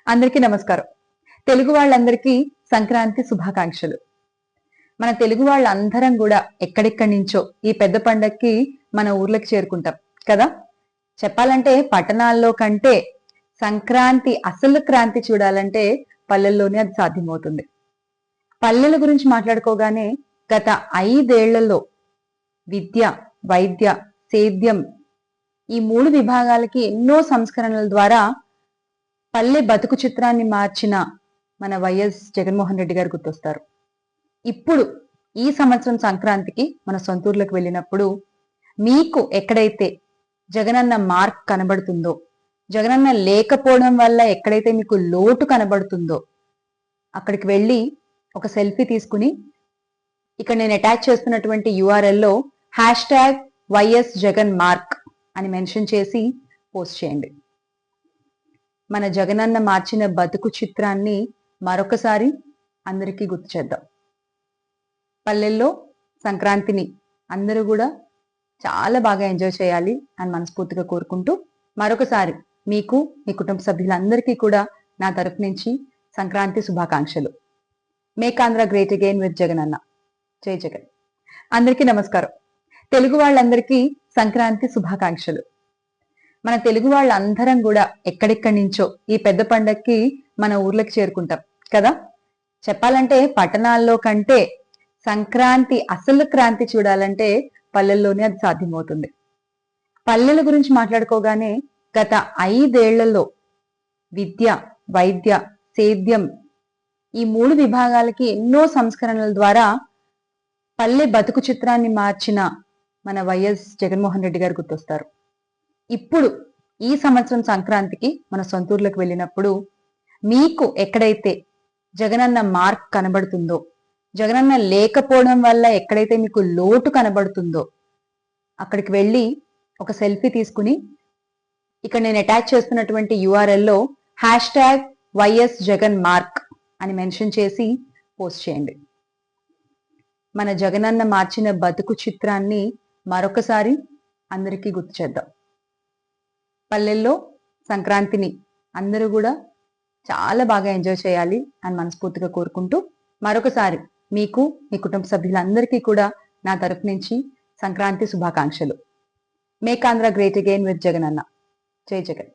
అందరికీ నమస్కారం. తెలుగు వాళ్ళందరికీ సంక్రాంతి శుభాకాంక్షలు. మన తెలుగు వాళ్ళందరం కూడా ఎక్కడెక్కడి నుంచో ఈ పెద్ద పండక్కి మన ఊర్లకు చేరుకుంటాం కదా. చెప్పాలంటే పట్టణాల్లో కంటే సంక్రాంతి అసలు క్రాంతి చూడాలంటే పల్లెల్లోనే అది సాధ్యమవుతుంది. పల్లెల గురించి మాట్లాడుకోగానే గత 5 ఏళ్లలో విద్య, వైద్య, సేద్యం ఈ 3 విభాగాలకి ఎన్నో సంస్కరణల ద్వారా పల్లె బతుకు చిత్రాన్ని మార్చిన మన వైఎస్ జగన్మోహన్ రెడ్డి గారు గుర్తొస్తారు. ఇప్పుడు ఈ సంవత్సరం సంక్రాంతికి మన సొంతూర్లకు వెళ్ళినప్పుడు మీకు ఎక్కడైతే జగనన్న మార్క్ కనబడుతుందో, జగనన్న లేకపోవడం వల్ల ఎక్కడైతే మీకు లోటు కనబడుతుందో అక్కడికి వెళ్ళి ఒక సెల్ఫీ తీసుకుని ఇక్కడ నేను అటాచ్ చేస్తున్నటువంటి URL-లో #వైఎస్ జగన్ మార్క్ అని మెన్షన్ చేసి పోస్ట్ చేయండి. మన జగనన్న మార్చిన బతుకు చిత్రాన్ని మరొకసారి అందరికీ గుర్తు చేద్దాం. పల్లెల్లో సంక్రాంతిని అందరూ కూడా చాలా బాగా ఎంజాయ్ చేయాలి అని మనస్ఫూర్తిగా కోరుకుంటూ మరొకసారి మీకు మీ కుటుంబ సభ్యులందరికీ కూడా నా తరపు నుంచి సంక్రాంతి శుభాకాంక్షలు. Make Andhra great again with Jagananna. జై జగన్. అందరికీ నమస్కారం. తెలుగు వాళ్ళందరికీ సంక్రాంతి శుభాకాంక్షలు. మన తెలుగు వాళ్ళందరం కూడా ఎక్కడెక్కడి నుంచో ఈ పెద్ద పండక్కి మన ఊర్లకు చేరుకుంటాం కదా. చెప్పాలంటే పట్టణాల్లో కంటే సంక్రాంతి అసలు క్రాంతి చూడాలంటే పల్లెల్లోనే అది సాధ్యమవుతుంది. పల్లెల గురించి మాట్లాడుకోగానే గత 5 ఏళ్లలో విద్య, వైద్య, సేద్యం ఈ 3 విభాగాలకి ఎన్నో సంస్కరణల ద్వారా పల్లె బతుకు చిత్రాన్ని మార్చిన మన వైఎస్ జగన్మోహన్ రెడ్డి గారు గుర్తొస్తారు. ఇప్పుడు ఈ సంవత్సరం సంక్రాంతికి మన సొంతూర్లకు వెళ్ళినప్పుడు మీకు ఎక్కడైతే జగనన్న మార్క్ కనబడుతుందో, జగనన్న లేకపోవడం వల్ల ఎక్కడైతే మీకు లోటు కనబడుతుందో అక్కడికి వెళ్ళి ఒక సెల్ఫీ తీసుకుని ఇక్కడ నేను అటాచ్ చేస్తున్నటువంటి URL-లో #వైఎస్ జగన్ మార్క్ అని మెన్షన్ చేసి పోస్ట్ చేయండి. మన జగనన్న మార్చిన బతుకు చిత్రాన్ని మరొకసారి అందరికీ గుర్తు చేద్దాం. పల్లెల్లో సంక్రాంతిని అందరూ కూడా చాలా బాగా ఎంజాయ్ చేయాలి అని మనస్ఫూర్తిగా కోరుకుంటూ మరొకసారి మీకు మీ కుటుంబ సభ్యులందరికీ కూడా నా తరపు నుంచి సంక్రాంతి శుభాకాంక్షలు. Make Andhra great again with Jagananna. జై జగన్.